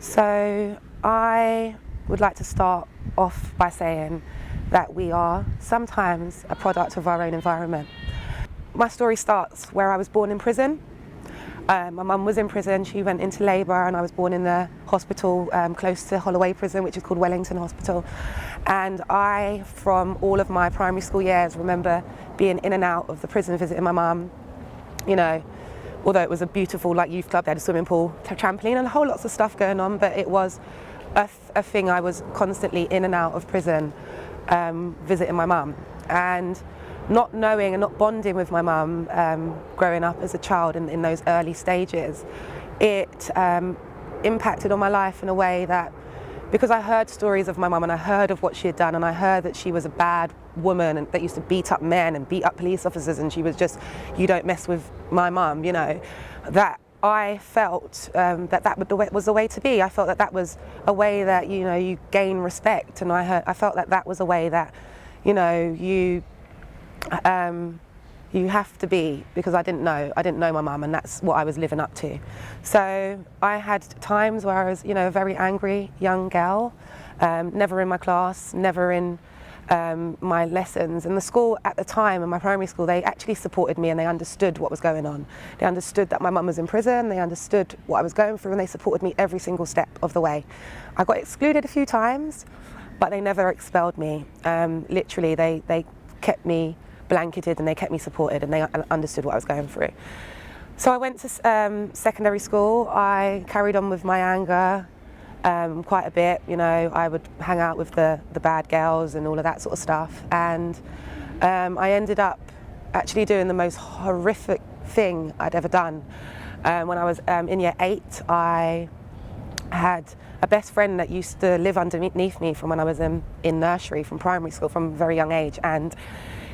So I would like to start off by saying that we are sometimes a product of our own environment. My story starts where I was born in prison. My mum was in prison, she went into labour, and I was born in the hospital close to Holloway Prison, which is called Wellington Hospital. And I, from all of my primary school years, remember being in and out of the prison visiting my mum. You know, although it was a beautiful youth club, they had a swimming pool, trampoline and a whole lots of stuff going on, but it was a thing. I was constantly in and out of prison visiting my mum. And not knowing and not bonding with my mum growing up as a child in those early stages, it impacted on my life in a way that, because I heard stories of my mum and I heard of what she had done, and I heard that she was a bad woman and that used to beat up men and beat up police officers, and she was just, you don't mess with my mum, you know, that I felt that was the way to be. I felt that was a way that, you know, you gain respect, and I felt that was a way that, you know, you have to be, because I didn't know my mum, and that's what I was living up to. So I had times where I was, you know, a very angry young girl, never in my class, never in my lessons. And the school at the time, in my primary school, they actually supported me and they understood what was going on. They understood that my mum was in prison, they understood what I was going through, and they supported me every single step of the way. I got excluded a few times, but they never expelled me. Literally, they kept me blanketed and they kept me supported, and they understood what I was going through. So I went to secondary school. I carried on with my anger quite a bit. You know, I would hang out with the bad girls and all of that sort of stuff, and I ended up actually doing the most horrific thing I'd ever done. When I was in year 8, I had a best friend that used to live underneath me from when I was in nursery, from primary school, from a very young age, and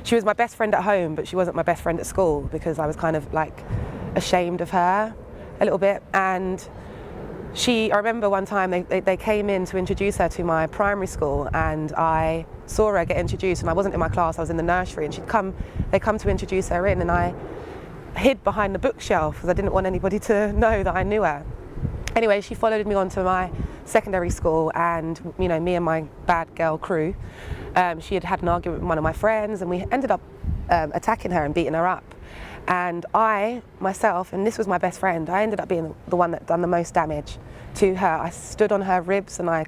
she was my best friend at home, but she wasn't my best friend at school, because I was kind of like ashamed of her a little bit. And I remember one time they came in to introduce her to my primary school, and I saw her get introduced, and I wasn't in my class, I was in the nursery, and they come to introduce her in, and I hid behind the bookshelf because I didn't want anybody to know that I knew her. Anyway, she followed me on to my secondary school, and, you know, me and my bad girl crew, she had an argument with one of my friends, and we ended up attacking her and beating her up. And I, myself, and this was my best friend, I ended up being the one that done the most damage to her. I stood on her ribs, and I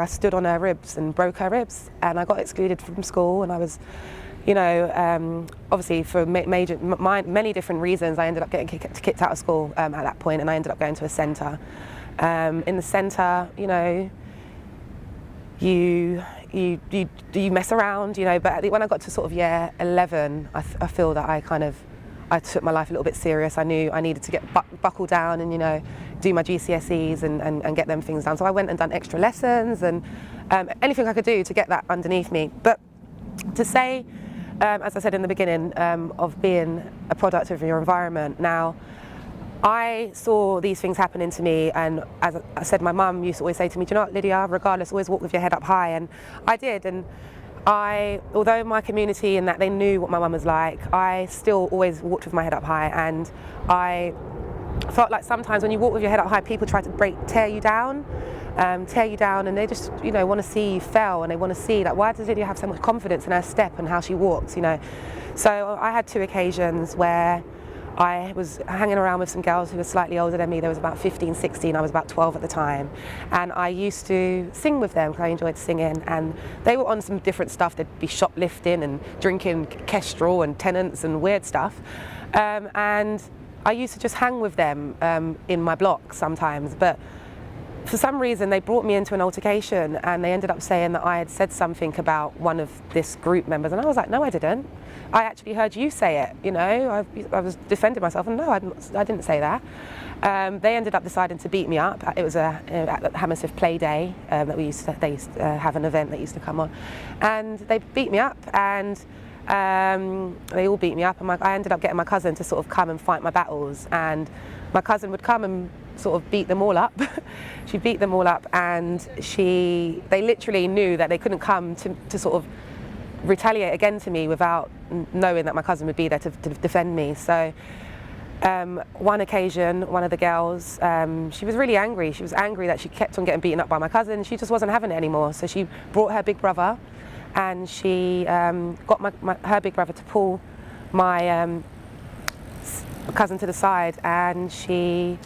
stood on her ribs and broke her ribs, and I got excluded from school, and I was, you know, obviously for many different reasons, I ended up getting kicked out of school at that point, and I ended up going to a centre. In the centre, you know, you mess around, you know, but when I got to sort of year 11, I feel that I took my life a little bit serious. I knew I needed to get buckle down and, you know, do my GCSEs and get them things done. So I went and done extra lessons and anything I could do to get that underneath me. But to say, as I said in the beginning, of being a product of your environment. Now, I saw these things happening to me, and as I said, my mum used to always say to me, do you know what, Lydia, regardless, always walk with your head up high. And I did, and although my community and that they knew what my mum was like, I still always walked with my head up high. And I felt like sometimes when you walk with your head up high, people try to tear you down, and they just, you know, want to see you fail, and they want to see that, why does Lydia have so much confidence in her step and how she walks, you know. So I had 2 occasions where I was hanging around with some girls who were slightly older than me. There was about 15, 16, I was about 12 at the time. And I used to sing with them because I enjoyed singing. And they were on some different stuff. They'd be shoplifting and drinking Kestrel and Tennants and weird stuff. And I used to just hang with them in my block sometimes. But for some reason, they brought me into an altercation, and they ended up saying that I had said something about one of this group members. And I was like, no, I didn't. I actually heard you say it, you know. I was defending myself, and no, I didn't say that. They ended up deciding to beat me up. It was at the Hammersmith Play Day that they used to have an event that used to come on. And they beat me up, and they all beat me up. And I ended up getting my cousin to sort of come and fight my battles. And my cousin would come and sort of beat them all up. She beat them all up, and they literally knew that they couldn't come to sort of retaliate again to me without knowing that my cousin would be there to defend me. So One occasion, one of the girls, she was really angry. She was angry that she kept on getting beaten up by my cousin. She just wasn't having it anymore. So she brought her big brother, and she got her big brother to pull my cousin to the side, and she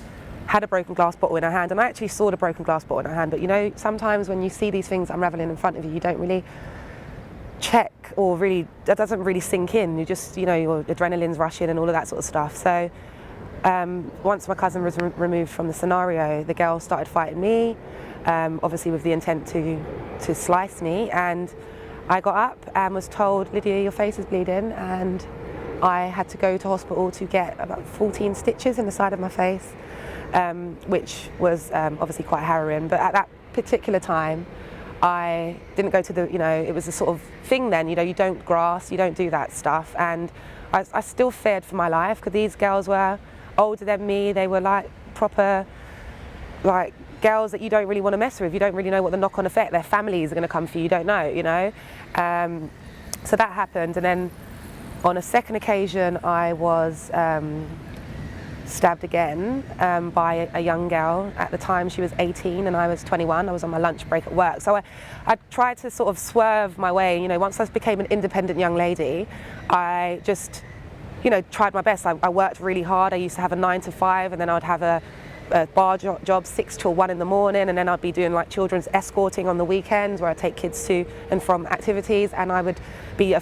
had a broken glass bottle in her hand. And I actually saw the broken glass bottle in her hand. But you know, sometimes when you see these things unraveling in front of you, you don't really check, or really, that doesn't really sink in. You just, you know, your adrenaline's rushing and all of that sort of stuff. So once my cousin was removed from the scenario, the girl started fighting me, obviously with the intent to slice me. And I got up and was told, Lydia, your face is bleeding. And I had to go to hospital to get about 14 stitches in the side of my face, which was obviously quite harrowing. But at that particular time, I didn't go to the, you know, it was a sort of thing then, you know, you don't grass, you don't do that stuff. And I still feared for my life, because these girls were older than me. They were like proper, like, girls that you don't really want to mess with. You don't really know what the knock-on effect, their families are going to come for you, you don't know, you know. So that happened. And then on a second occasion, I was stabbed again by a young girl. At the time she was 18 and I was 21. I was on my lunch break at work. So I tried to sort of swerve my way. You know, once I became an independent young lady, I just, you know, tried my best. I worked really hard. I used to have a 9 to 5, and then I'd have a bar job 6 till 1 in the morning, and then I'd be doing like children's escorting on the weekends, where I take kids to and from activities, and I would be a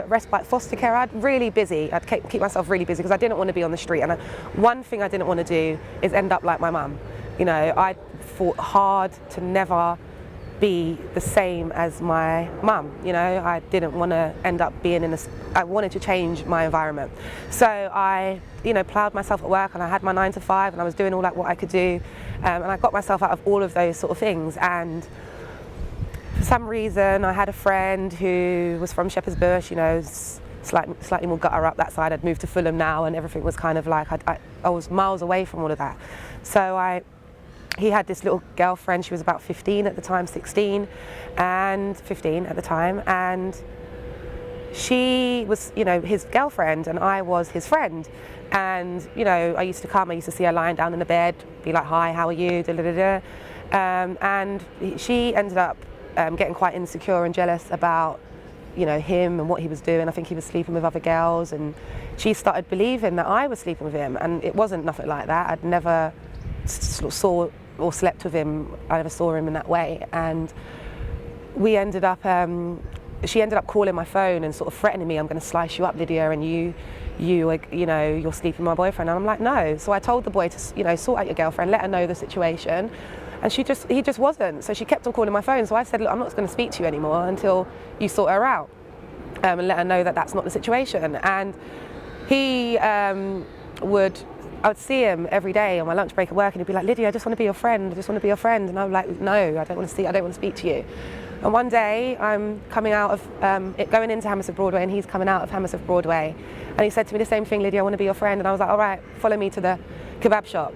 respite foster care. I'd really busy. I'd keep myself really busy because I didn't want to be on the street. And one thing I didn't want to do is end up like my mum. You know, I fought hard to never be the same as my mum. You know, I didn't want to end up being in I wanted to change my environment. So I, you know, ploughed myself at work, and I had my 9 to 5, and I was doing all that what I could do, and I got myself out of all of those sort of things. And for some reason, I had a friend who was from Shepherd's Bush, you know, slightly more gutter up that side. I'd moved to Fulham now, and everything was kind of like, I was miles away from all of that. So he had this little girlfriend. She was about 15 at the time, 16 and 15 at the time, and she was, you know, his girlfriend, and I was his friend. And, you know, I used to see her lying down in the bed, be like, hi, how are you, da, da, da, da. And she ended up getting quite insecure and jealous about, you know, him and what he was doing. I think he was sleeping with other girls, and she started believing that I was sleeping with him, and it wasn't nothing like that. I'd never saw or slept with him. I never saw him in that way. And we ended up, she ended up calling my phone and sort of threatening me, I'm going to slice you up, Lydia, and you know, you're sleeping with my boyfriend. And I'm like, no. So I told the boy to, you know, sort out your girlfriend, let her know the situation. And he just wasn't. So she kept on calling my phone. So I said, look, I'm not going to speak to you anymore until you sort her out, and let her know that that's not the situation. And he I would see him every day on my lunch break at work, and he'd be like, Lydia, I just want to be your friend. I just want to be your friend. And I'm like, no, I don't want to speak to you. And one day I'm coming out of going into Hammersmith Broadway, and he's coming out of Hammersmith Broadway, and he said to me the same thing, Lydia, I want to be your friend. And I was like, all right, follow me to the kebab shop.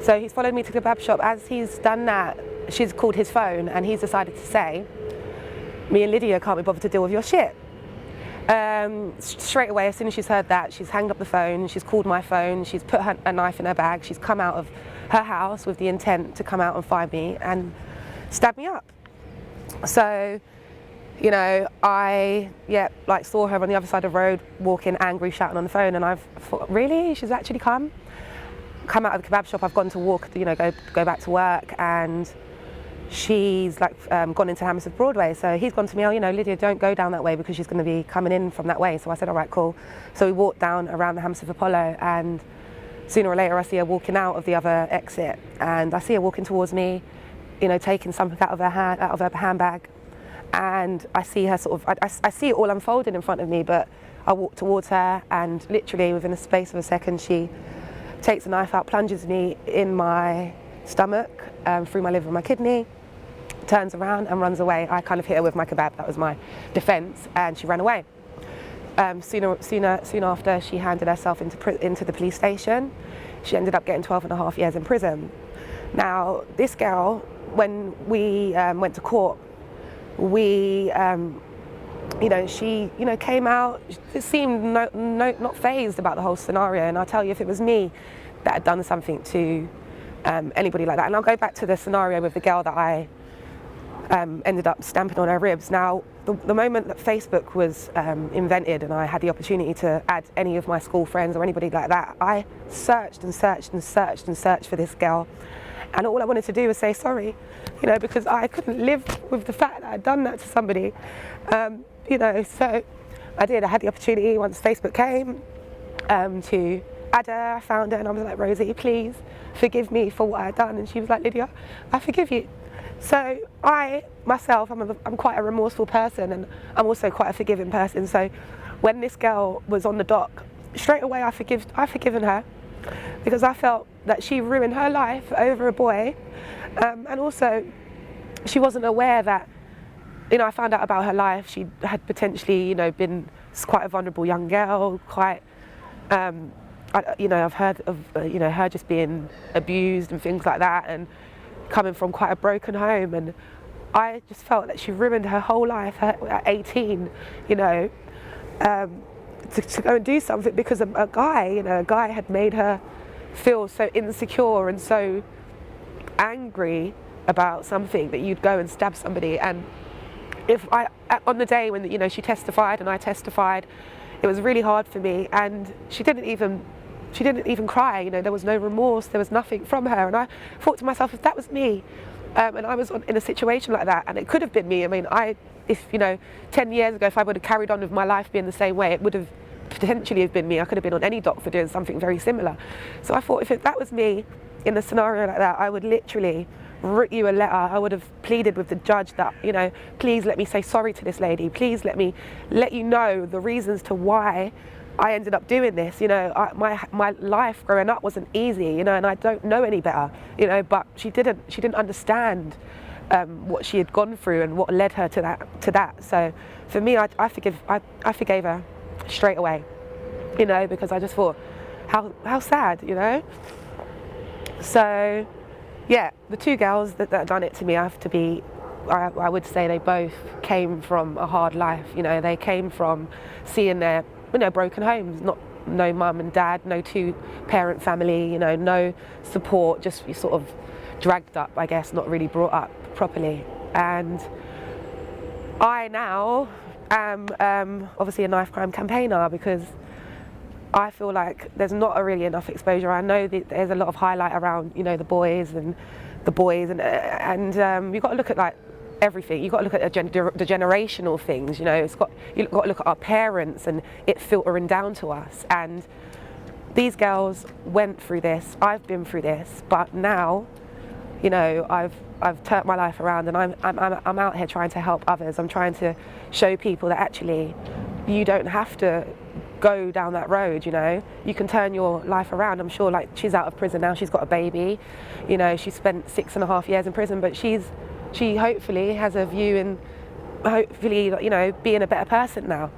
So he's followed me to the kebab shop. As he's done that, she's called his phone, and he's decided to say, me and Lydia can't be bothered to deal with your shit. Straight away, as soon as she's heard that, she's hanged up the phone, she's called my phone, she's put a knife in her bag, she's come out of her house with the intent to come out and find me and stab me up. So, you know, I saw her on the other side of the road, walking angry, shouting on the phone, and I've thought, really? She's actually come out of the kebab shop. I've gone to walk, you know, go back to work, and she's like gone into Hammersmith Broadway. So he's gone to me, oh, you know, Lydia, don't go down that way because she's going to be coming in from that way. So I said, all right, cool. So we walked down around the Hammersmith Apollo, and sooner or later I see her walking out of the other exit, and I see her walking towards me, you know, taking something out of her handbag, and I see her sort of, I see it all unfolding in front of me, but I walk towards her, and literally within a space of a second she takes a knife out, plunges me in my stomach, through my liver and my kidney, turns around and runs away. I kind of hit her with my kebab, that was my defence, and she ran away. Soon after, she handed herself into the police station. She ended up getting 12.5 years in prison. Now, this girl, when we went to court, we you know, she, you know, came out, it seemed not fazed about the whole scenario. And I'll tell you, if it was me that had done something to anybody like that, and I'll go back to the scenario with the girl that I ended up stamping on her ribs. Now, the moment that Facebook was invented and I had the opportunity to add any of my school friends or anybody like that, I searched and searched and searched and searched for this girl. And all I wanted to do was say sorry, you know, because I couldn't live with the fact that I'd done that to somebody. You know, so I did. I had the opportunity once Facebook came to add her. I found her and I was like, Rosie, please forgive me for what I'd done. And she was like, Lydia, I forgive you. So I, myself, I'm quite a remorseful person, and I'm also quite a forgiving person. So when this girl was on the dock, straight away I've forgiven her, because I felt that she ruined her life over a boy. And also, she wasn't aware that, you know, I found out about her life. She had potentially, you know, been quite a vulnerable young girl, quite, you know, I've heard of, you know, her just being abused and things like that, and coming from quite a broken home. And I just felt that she ruined her whole life at 18, you know, to go and do something because a guy, you know, a guy had made her feel so insecure and so angry about something that you'd go and stab somebody. And if on the day when, you know, she testified and I testified, it was really hard for me, and she didn't even cry, you know, there was no remorse, there was nothing from her. And I thought to myself, if that was me, and I was in a situation like that, and it could have been me, I mean, if, you know, 10 years ago, if I would have carried on with my life being the same way, it would have potentially have been me. I could have been on any dock for doing something very similar. So I thought, if that was me in a scenario like that, I would literally write you a letter. I would have pleaded with the judge that, you know, please let me say sorry to this lady. Please let me let you know the reasons to why I ended up doing this. You know, my life growing up wasn't easy, you know, and I don't know any better, you know, but she didn't understand what she had gone through and what led her to that. So for me, I forgave her straight away, you know, because I just thought, how sad, you know. So yeah, the two girls that done it to me have to be, I would say they both came from a hard life, you know. They came from seeing their, you know, broken homes, no mum and dad, no two-parent family, you know, no support, just sort of dragged up, I guess, not really brought up properly. And I now am obviously a knife crime campaigner because I feel like there's not really enough exposure. I know that there's a lot of highlight around, you know, the boys and you've got to look at like everything. You've got to look at the generational things, you know. You've got to look at our parents and it filtering down to us. And these girls went through this. I've been through this, but now, you know, I've turned my life around, and I'm out here trying to help others. I'm trying to show people that actually you don't have to go down that road, you know. You can turn your life around. I'm sure, like, she's out of prison now, she's got a baby, you know, she spent 6.5 years in prison, but she hopefully has a view in hopefully, you know, being a better person now.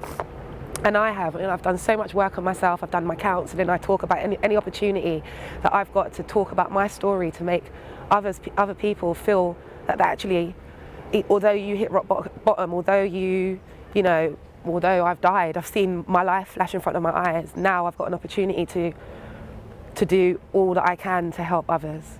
And I have, and I've done so much work on myself. I've done my counselling. I talk about any opportunity that I've got to talk about my story, to make other people feel that actually, although you hit rock bottom, although although I've died, I've seen my life flash in front of my eyes. Now I've got an opportunity to do all that I can to help others.